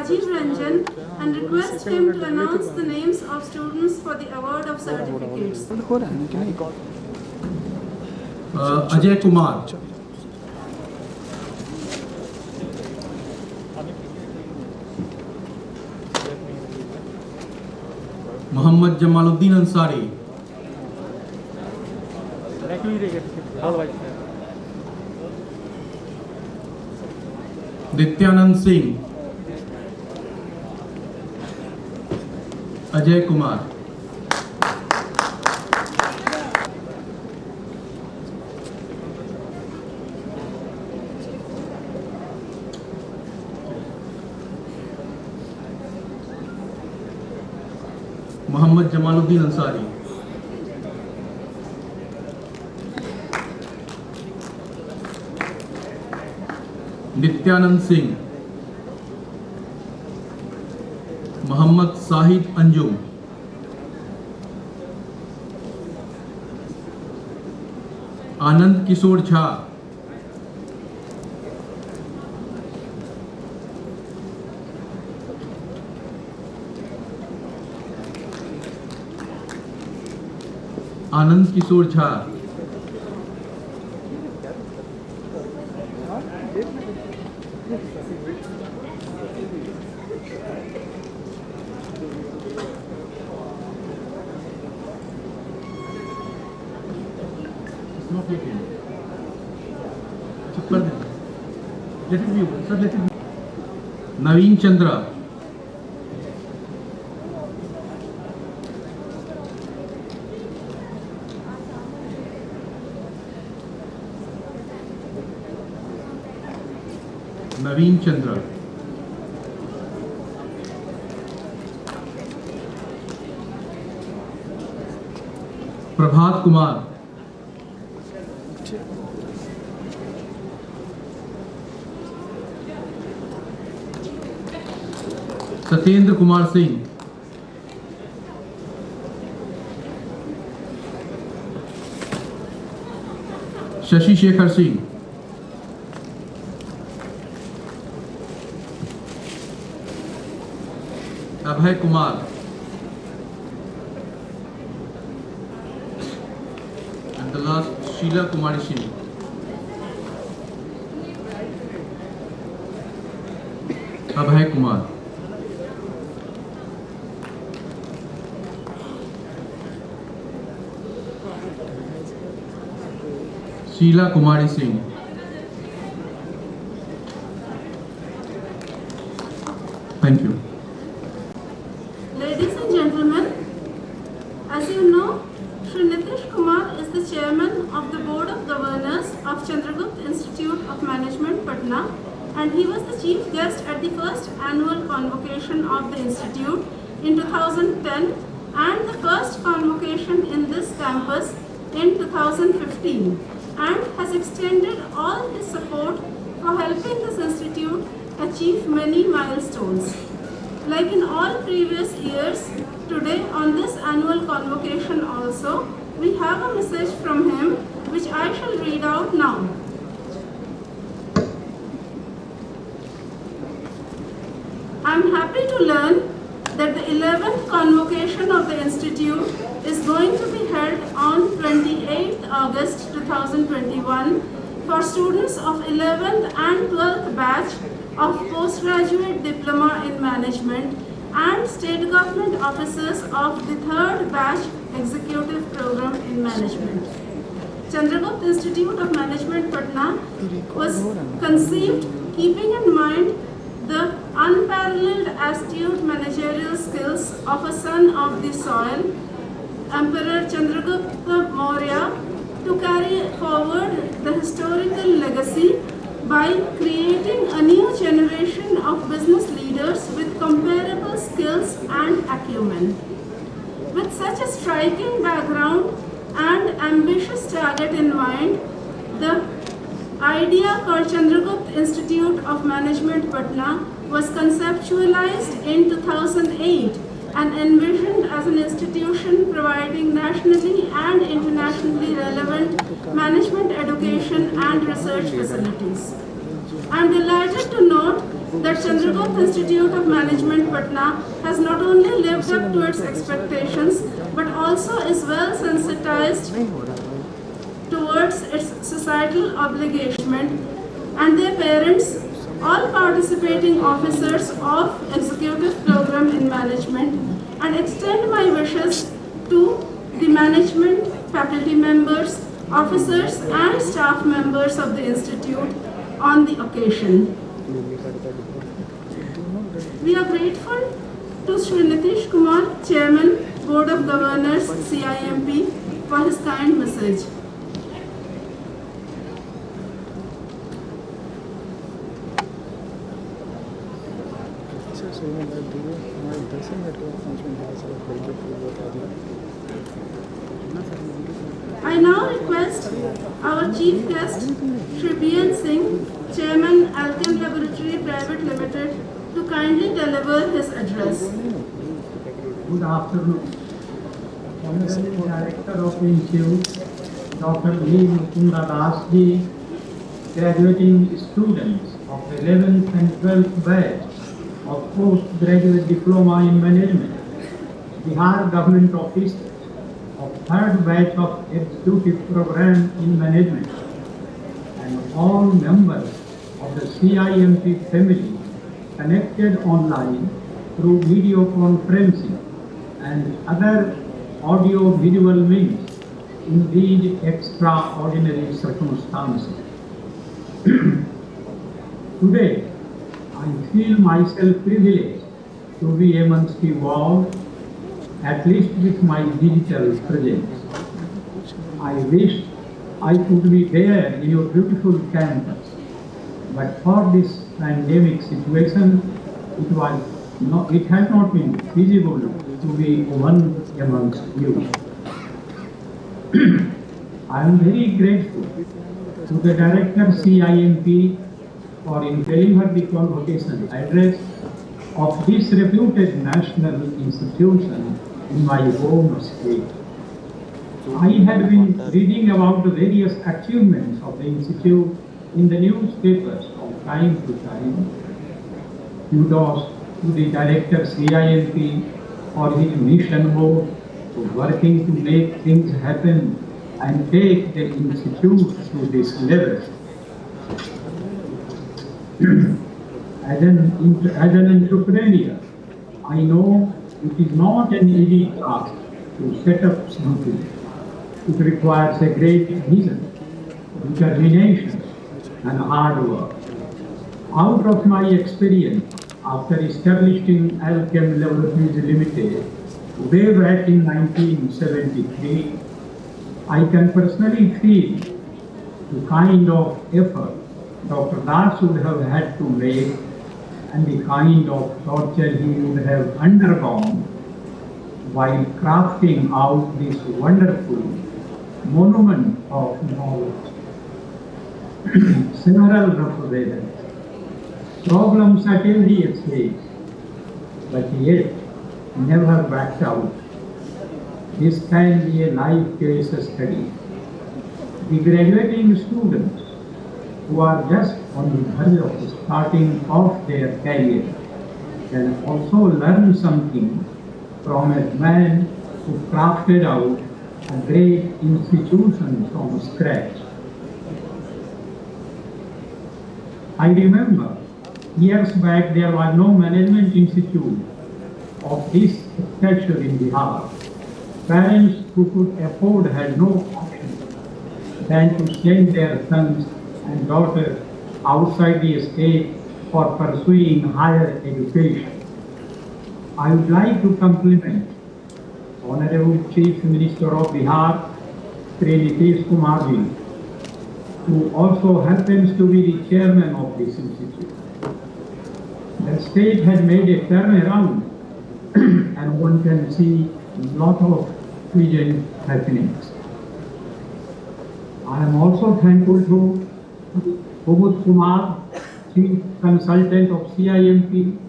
Rajiv Ranjan and request him to announce the names of students for the award of certificates. Ajay Kumar, Mohammad Jamaluddin Ansari, Nityanand Singh, Ajay Kumar, Mohammad Jamaluddin Ansari, Nityanand Singh, Mohammad Sahid Anjum, Anand Kishore Jha, Anand Kishore Jha, Naveen Chandra, Naveen Chandra, Prabhat Kumar, Satyendra Kumar Singh, Shashi Shekhar Singh, Abhay Kumar, and the last Sheela Kumari Singh. Abhay Kumar, Sheela Kumari Singh, thank you. Ladies and gentlemen, as you know, Shri Nitish Kumar is the chairman of the Board of Governors of Chandragupta Institute of Management, Patna, and he was the chief guest at the first annual convocation of the institute in 2010 and the first convocation in this campus in 2015, and has extended all his support for helping this institute achieve many milestones. Like in all previous years, today on this annual convocation also, we have a message from him which I shall read out now. I am happy to learn that the 11th convocation of the institute is going to be held on 28th August 2021 for students of 11th and 12th batch of postgraduate diploma in management and state government officers of the 3rd batch executive program in management. Chandragupta Institute of Management, Patna was conceived keeping in mind the unparalleled astute managerial skills of a son of the soil, Emperor Chandragupta Maurya, to carry forward the historical legacy by creating a new generation of business leaders with comparable skills and acumen. With such a striking background and ambitious target in mind, the idea called Chandragupta Institute of Management, Patna was conceptualized in 2008 and envisioned as an institution providing nationally and internationally relevant management education and research facilities. I am delighted to note that Chandragupta Institute of Management, Patna has not only lived up to its expectations, but also is well sensitized towards its societal obligation, and their parents, all participating officers of executive program in management, and extend my wishes to the management, faculty members, officers and staff members of the institute on the occasion. We are grateful to Shri Nitish Kumar, Chairman, Board of Governors, CIMP, for his kind message. I now request our chief guest, Shri B.N. Singh, Chairman, Alchem Laboratory Private Limited, to kindly deliver his address. Good afternoon. Honorable Director of the Institute, Dr. V. Mukunda Das ji, graduating students of 11th and 12th batch of postgraduate diploma in management, Bihar government officers of 3rd batch of executive program in management, and all members of the CIMP family connected online through video conferencing and other audio-visual means in these extraordinary circumstances. Today, I feel myself privileged to be amongst you all, at least with my digital presence. I wish I could be there in your beautiful campus, but for this pandemic situation, it has not been feasible to be one amongst you. I am very grateful to the Director CIMP for impelling her the convocation address of this reputed national institution in my home state. I had been reading about the various achievements of the institute in the newspapers from time to time. Kudos to the Director CIMP for his mission mode to working to make things happen and take the institute to this level. As an entrepreneur, I know it is not an easy task to set up something. It requires a great vision, determination, and hard work. Out of my experience, after establishing Alchem Laboratories Limited way back in 1973, I can personally feel the kind of effort Dr. Das would have had to make and the kind of torture he would have undergone while crafting out this wonderful monument of knowledge. Several rough problems at every stage, but yet never backed out. This can be a life case study. The graduating students who are just on the verge of starting off their career can also learn something from a man who crafted out a great institution from scratch. I remember years back there was no management institute of this stature in Bihar. Parents who could afford had no option than to send their sons and daughters outside the state for pursuing higher education. I would like to compliment Honorable Chief Minister of Bihar, Shri Nitish Kumar ji, who also happens to be the chairman of this institute. The state had made a turnaround and one can see a lot of pleasant happenings. I am also thankful to Subodh Kumar, Chief Consultant of CIMP,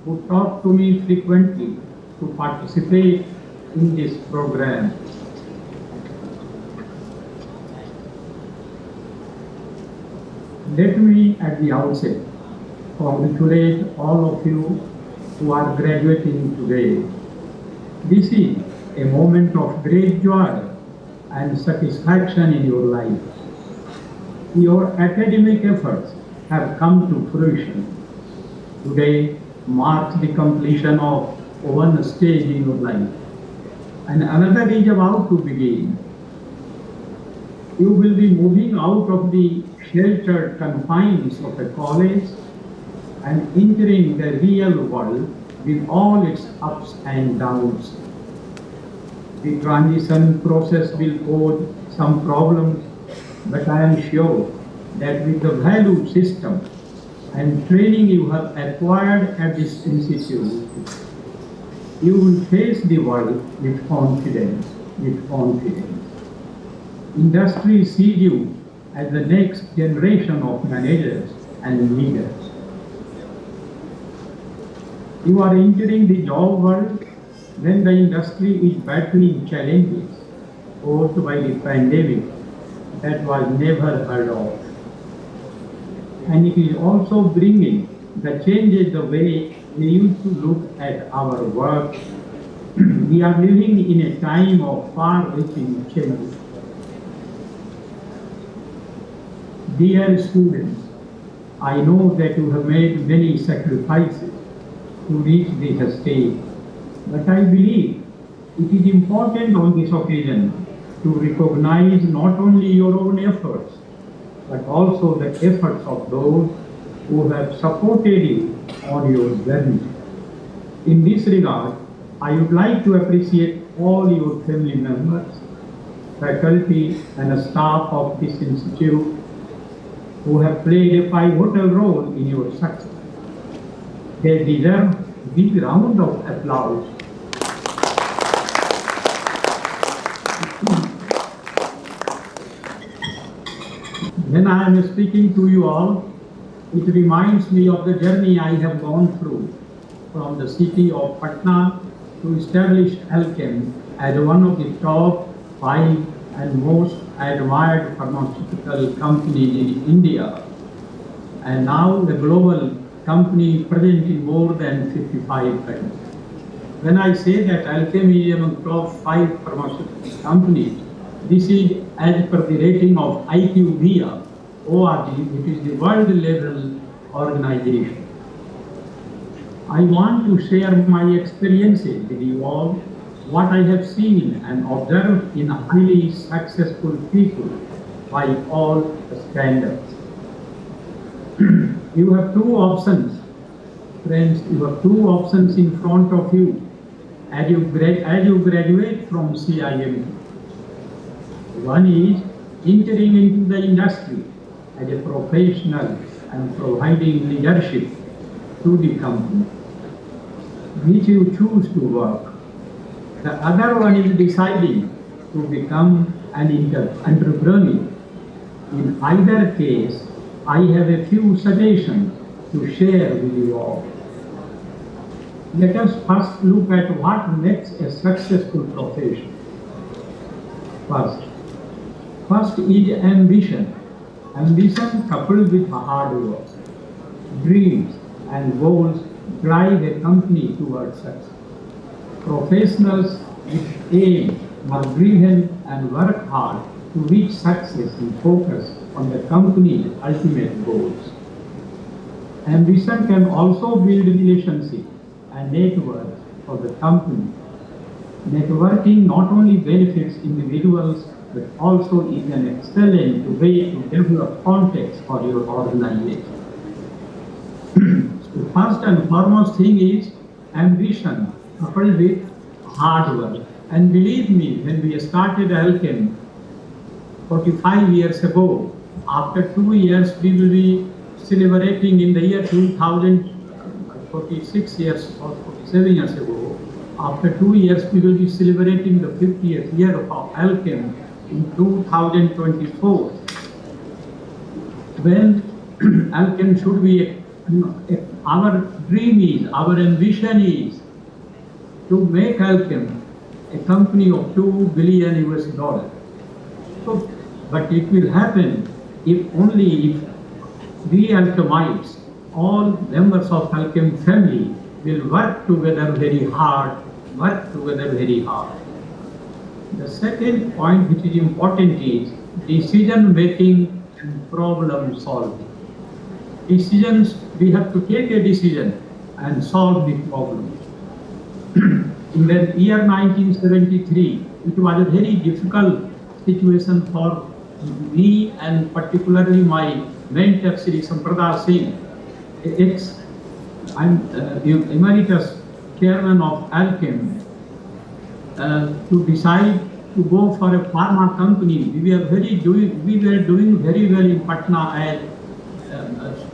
who talked to me frequently to participate in this program. Let me at the outset congratulate all of you who are graduating today. This is a moment of great joy and satisfaction in your life. Your academic efforts have come to fruition. Today marks the completion of one stage in your life, and another is about to begin. You will be moving out of the sheltered confines of a college and entering the real world with all its ups and downs. The transition process will pose some problems, but I am sure that with the value system and training you have acquired at this institute, you will face the world with confidence, Industry sees you as the next generation of managers and leaders. You are entering the job world when the industry is battling challenges caused by the pandemic that was never heard of. And it is also bringing the changes the way we used to look at our work. We are living in a time of far-reaching changes. Dear students, I know that you have made many sacrifices to reach this stage, but I believe it is important on this occasion to recognize not only your own efforts, but also the efforts of those who have supported you on your journey. In this regard, I would like to appreciate all your family members, faculty and staff of this institute who have played a pivotal role in your success. They deserve a big round of applause. When I am speaking to you all, it reminds me of the journey I have gone through from the city of Patna to establish Alchem as one of the top 5 and most admired pharmaceutical companies in India, and now a global company present in more than 55 countries. When I say that Alchem is among top 5 pharmaceutical companies, this is as per the rating of IQVIA.org, which is the world level organization. I want to share my experiences with you all, what I have seen and observed in highly successful people by all standards. You have 2 options, friends, you have 2 options in front of you as you graduate from CIMP. One is entering into the industry as a professional and providing leadership to the company, which you choose to work. The other one is deciding to become an entrepreneur. In either case, I have a few suggestions to share with you all. Let us first look at what makes a successful profession. First is ambition. Ambition coupled with hard work. Dreams and goals drive a company towards success. Professionals with aim are driven and work hard to reach success and focus on the company's ultimate goals. Ambition can also build relationships and networks for the company. Networking not only benefits individuals but also is an excellent way to develop context for your organization. The first and foremost thing is ambition coupled with hard work. And believe me, when we started Alchem 45 years ago, after 2 years we will be celebrating in the year 2000, 46 years or 47 years ago. After 2 years we will be celebrating the 50th year of Alchem in 2024. When Alchem should be, our dream is, our ambition is to make Alchem a company of $2 billion US. So, but it will happen if only if we alchemites all members of Alchem family will work together very hard, The second point which is important is decision making and problem solving. Decisions, we have to take a decision and solve the problem. In the year 1973, it was a very difficult situation for me and particularly my mentor, Sri Sampradar Singh, emeritus chairman of Alchem, to decide to go for a pharma company. We were doing very well in Patna as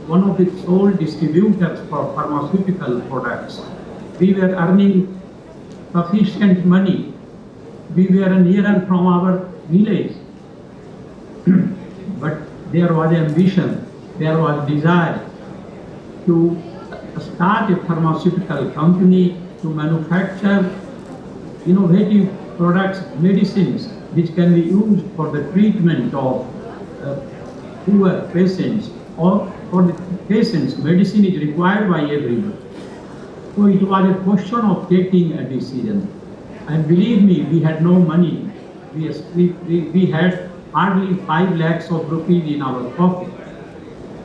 one of the sole distributors for pharmaceutical products. We were earning sufficient money. We were near from our village. But there was ambition, there was desire to start a pharmaceutical company to manufacture innovative products, medicines, which can be used for the treatment of poor patients, or for the patients, medicine is required by everyone. So it was a question of taking a decision. And believe me, we had no money. We had hardly 5 lakhs of rupees in our pocket.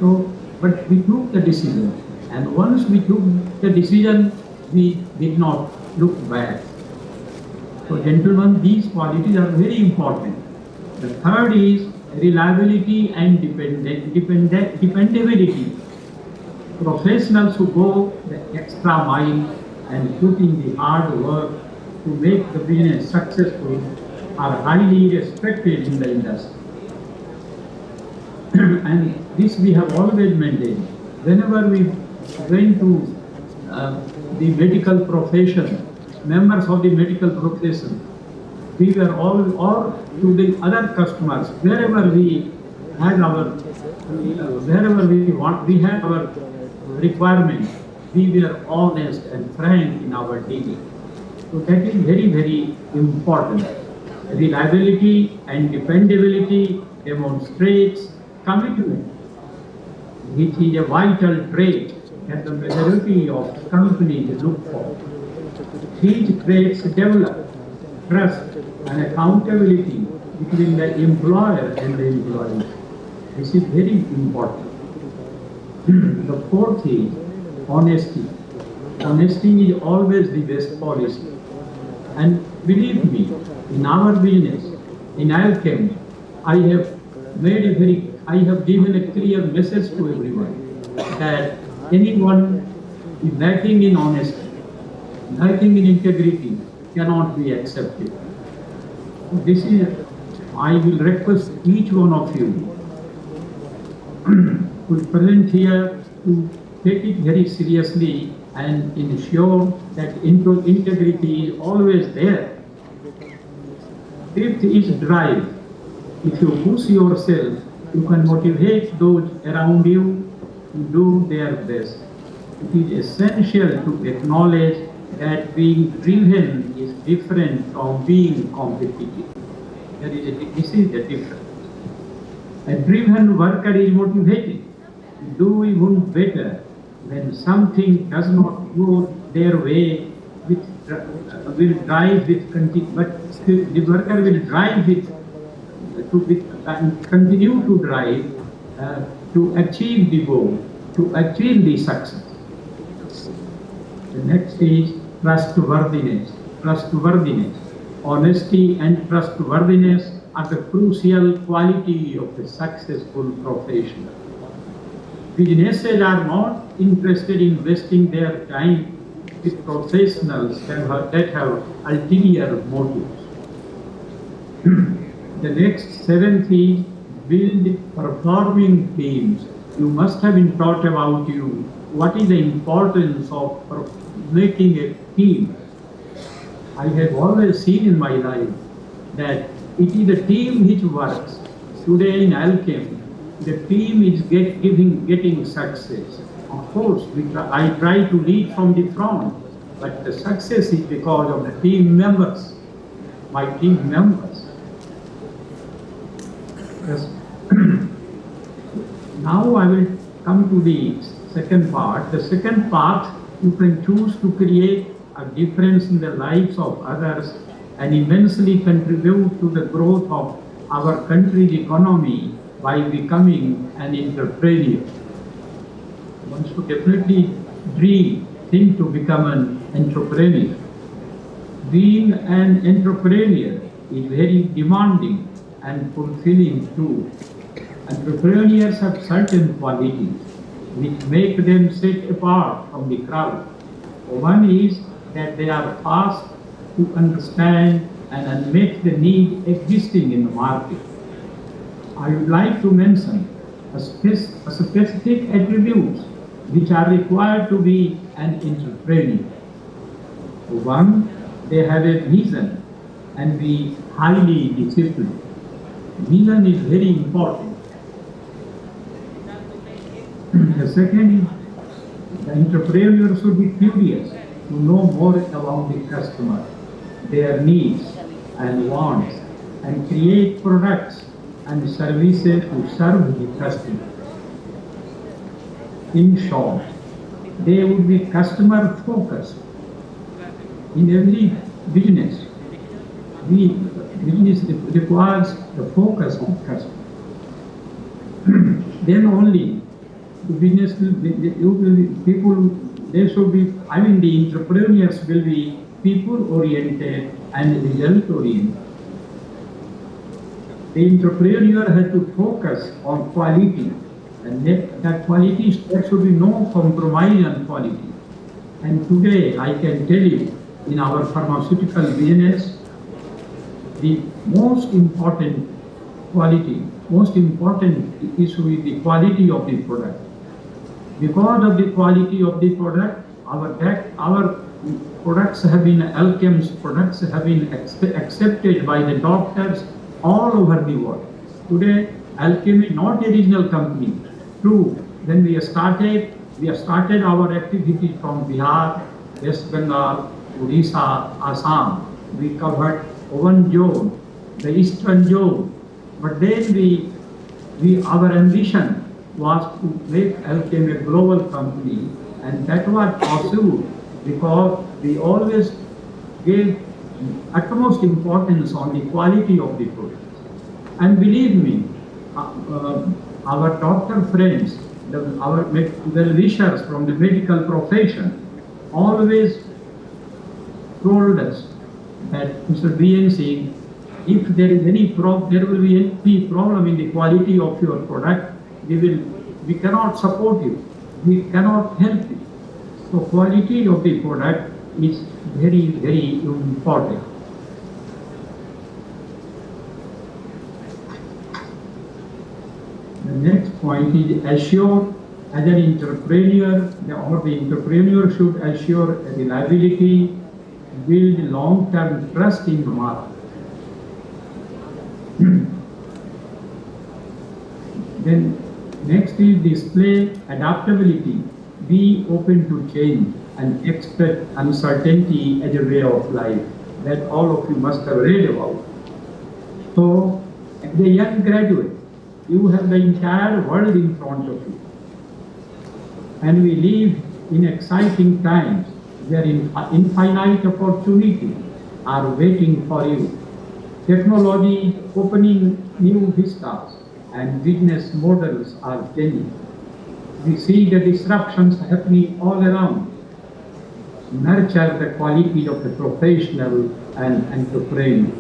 So, but we took the decision. And once we took the decision, we did not look back. So gentlemen, these qualities are very important. The third is reliability and dependability. Professionals who go the extra mile and put in the hard work to make the business successful are highly respected in the industry. And this we have always maintained. Whenever we went to the medical profession, members of the medical profession, we were all, or to the other customers, wherever we had our requirement, we were honest and frank in our dealing. So that is very, very important. Reliability and dependability demonstrates commitment, which is a vital trait that the majority of companies look for. These traits develop trust and accountability between the employer and the employee. This is very important. The fourth is honesty. Honesty is always the best policy. And believe me, in our business, in Alchem, I have given a clear message to everyone that anyone is lacking in honesty, lacking in integrity cannot be accepted. This is, I will request each one of you who is present here to take it very seriously and ensure that integrity is always there. Fifth is drive. If you push yourself, you can motivate those around you to do their best. It is essential to acknowledge that being driven is different from being competitive. This is the difference. A driven worker is motivated to do even better when something does not go their way. Will drive with but the worker will drive and continue to drive to achieve the goal, to achieve the success. The next is trustworthiness. Honesty and trustworthiness are the crucial quality of a successful professional. Businesses are not interested in wasting their time with professionals that have ulterior motives. The next seventh is build performing teams. You must have been taught about what is the importance of making a team. I have always seen in my life that it is the team which works. Today in Alchem, the team is getting success. Of course, I try to lead from the front, but the success is because of the team members, my team members. Yes. Now I will come to the second part. The second part, you can choose to create a difference in the lives of others and immensely contribute to the growth of our country's economy by becoming an entrepreneur. One should definitely think to become an entrepreneur. Being an entrepreneur is very demanding and fulfilling too. Entrepreneurs have certain qualities which make them set apart from the crowd. One is that they are fast to understand and unmet the need existing in the market. I would like to mention a specific attributes which are required to be an entrepreneur. One, they have a vision and be highly disciplined. Vision is very important. The second is the entrepreneur should be curious to know more about the customer, their needs and wants, and create products and services to serve the customer. In short, they would be customer focused. In every business, business requires the focus on customer. Then only the business will be, people, they should be, the entrepreneurs will be people oriented and result oriented. The entrepreneur has to focus on quality, and that quality, there should be no compromise on quality. And today I can tell you, in our pharmaceutical business, the most important issue is the quality of the product. Because of the quality of the product, our products have been, Alchem's products have been accepted by the doctors all over the world. Today, Alchem is not the original company. True, when we started our activity from Bihar, West Bengal, Odisha, Assam. We covered one zone, the eastern zone. But then our ambition was to make Alchem a global company, and that was possible because we always gave utmost importance on the quality of the products. And believe me, our doctor friends, our well-wishers from the medical profession always told us that, Mr. BNC, if there is there will be any problem in the quality of your product, we cannot support you, we cannot help you. So quality of the product is very, very important. The next point is assure, as an entrepreneur, the entrepreneur should assure reliability, build long-term trust in the market. Then next is display adaptability, be open to change and expect uncertainty as a way of life, that all of you must have read about. So, as a young graduate, you have the entire world in front of you. And we live in exciting times where infinite opportunities are waiting for you. Technology opening new vistas and business models are changing. We see the disruptions happening all around. Nurture the quality of the professional and entrepreneur.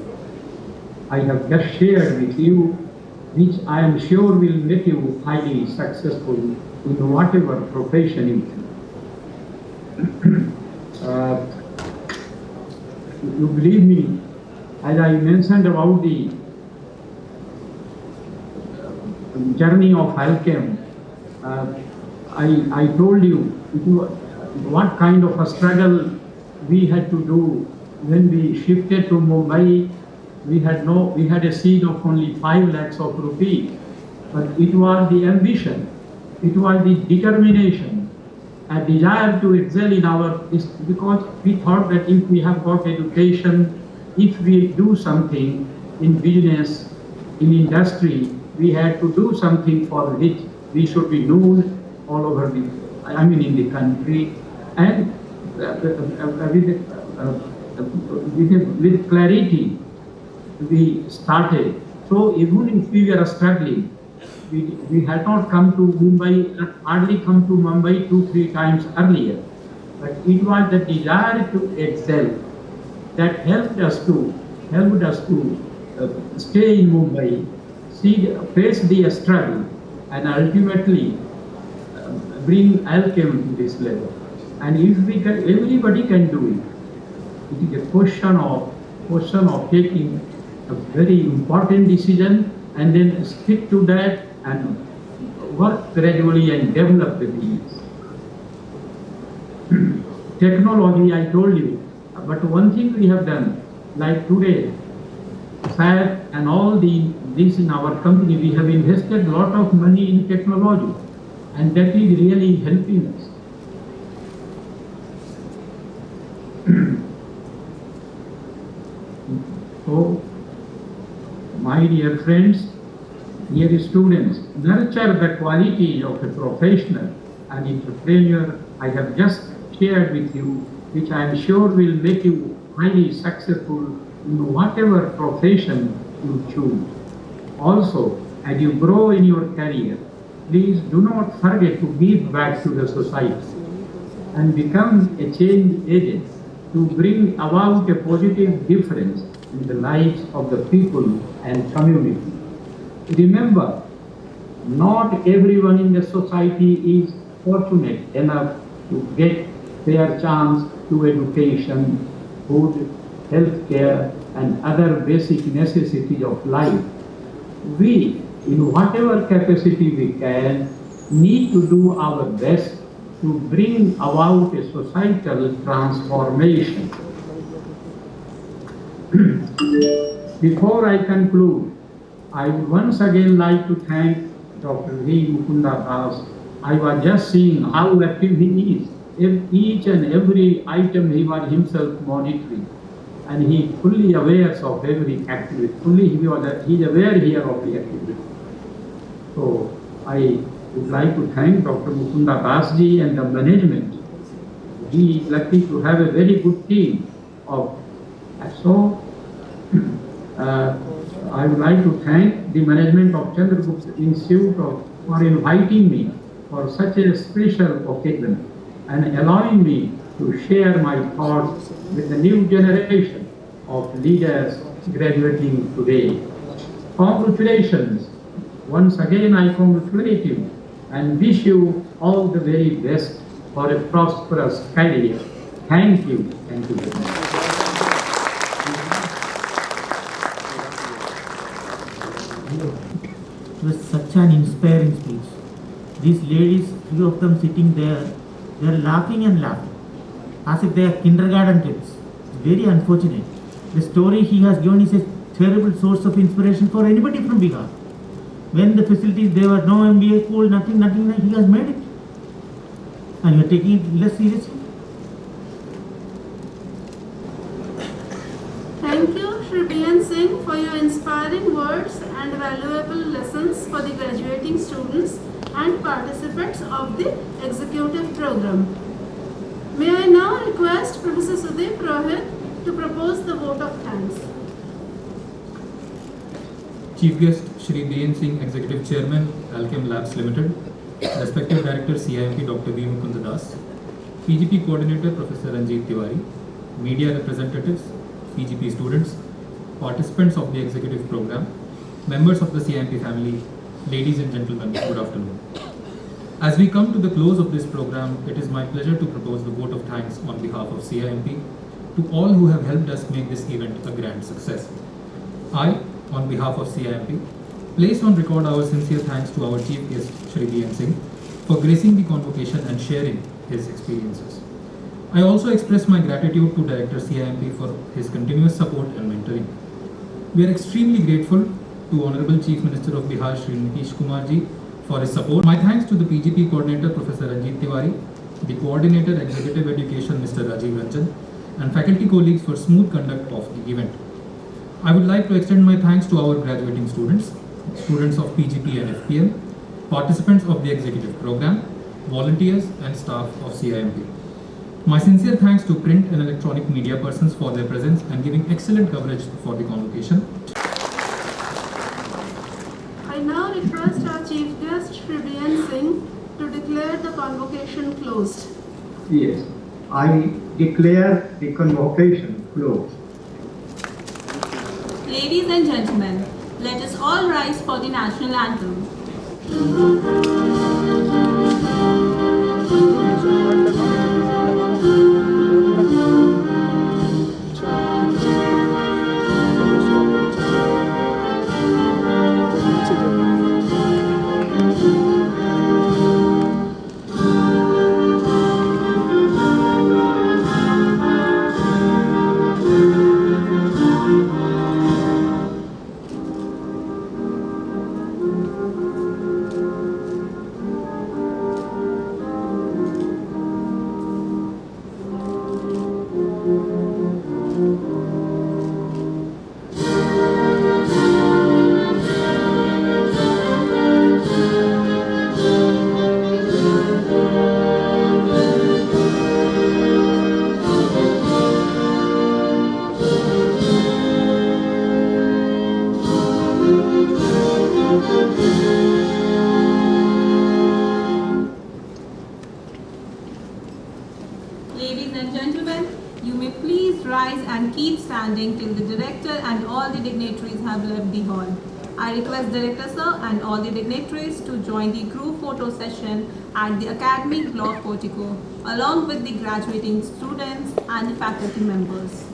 I have just shared with you, which I am sure will make you highly successful in whatever profession you choose. You believe me, as I mentioned about the journey of Alchem, I told you what kind of a struggle we had to do when we shifted to Mumbai. We had a seed of only 5 lakhs of rupees, but it was the ambition, it was the determination, a desire to excel in because we thought that if we have got education, if we do something in business, in industry, we had to do something for which we should be known all over the I mean in the country, and with clarity we started. So even if we were struggling, we had not come to Mumbai, hardly come to Mumbai 2-3 times earlier. But it was the desire to excel that helped us to stay in Mumbai, face the struggle, and ultimately bring Alchem to this level. And if we can, everybody can do it. It is a question of taking a very important decision and then stick to that and work gradually and develop the things. Technology, I told you, but one thing we have done, like today, SAP and all this in our company, we have invested a lot of money in technology, and that is really helping us. So, my dear friends, dear students, nurture the quality of a professional and entrepreneur I have just shared with you, which I am sure will make you highly successful in whatever profession you choose. Also, as you grow in your career, please do not forget to give back to the society and become a change agent to bring about a positive difference in the lives of the people and community. Remember, not everyone in the society is fortunate enough to get fair chance to education, food, health care, and other basic necessities of life. We, in whatever capacity we can, need to do our best to bring about a societal transformation. Before I conclude, I would once again like to thank Dr. V. Mukunda Das. I was just seeing how active he is. Each and every item he was himself monitoring, and he fully aware of every activity. He is aware here of the activity. So I would like to thank Dr. Mukunda Das ji and the management. He is lucky to have a very good team of. So I would like to thank the management of Chandragupta Institute for inviting me for such a special occasion and allowing me to share my thoughts with the new generation of leaders graduating today. Congratulations. Once again, I congratulate you and wish you all the very best for a prosperous career. Thank you. Thank you very much. It was such an inspiring speech. These ladies, few of them sitting there, they are laughing and laughing as if they are kindergarten kids. It's very unfortunate. The story he has given is a terrible source of inspiration for anybody from Bihar. When the facilities, there were no MBA school, nothing, he has made it. And you are taking it less seriously. Thank you, Shri B.N. Singh, for your inspiring words and valuable lessons for the graduating students and participants of the executive program. May I now request Professor Sudeep Rohit to propose the vote of thanks. Chief Guest Shri B.N. Singh, Executive Chairman, Alchem Labs Limited, Respected Director CIMP Dr. V. Mukunda Das, PGP Coordinator Professor Ranjit Tiwari, Media Representatives, PGP students, participants of the executive program, members of the CIMP family, ladies and gentlemen, good afternoon. As we come to the close of this program, it is my pleasure to propose the vote of thanks on behalf of CIMP to all who have helped us make this event a grand success. I, on behalf of CIMP, place on record our sincere thanks to our Chief Guest Shri B.N. Singh for gracing the convocation and sharing his experiences. I also express my gratitude to Director CIMP for his continuous support and mentoring. We are extremely grateful to Honorable Chief Minister of Bihar Shri Nitish Kumar ji for his support. My thanks to the PGP Coordinator Professor Ranjit Tiwari, the Coordinator Executive Education Mr. Rajiv Ranjan, and faculty colleagues for smooth conduct of the event. I would like to extend my thanks to our graduating students, students of PGP and FPM, participants of the executive program, volunteers and staff of CIMP. My sincere thanks to print and electronic media persons for their presence and giving excellent coverage for the convocation. I now request our Chief Guest, Shri B.N. Singh, to declare the convocation closed. Yes, I declare the convocation closed. Ladies and gentlemen, let us all rise for the national anthem. Ladies and gentlemen, you may please rise and keep standing till the director and all the dignitaries have left the hall. I request Director Sir and all the dignitaries to join the group photo session at the academic block portico along with the graduating students and the faculty members.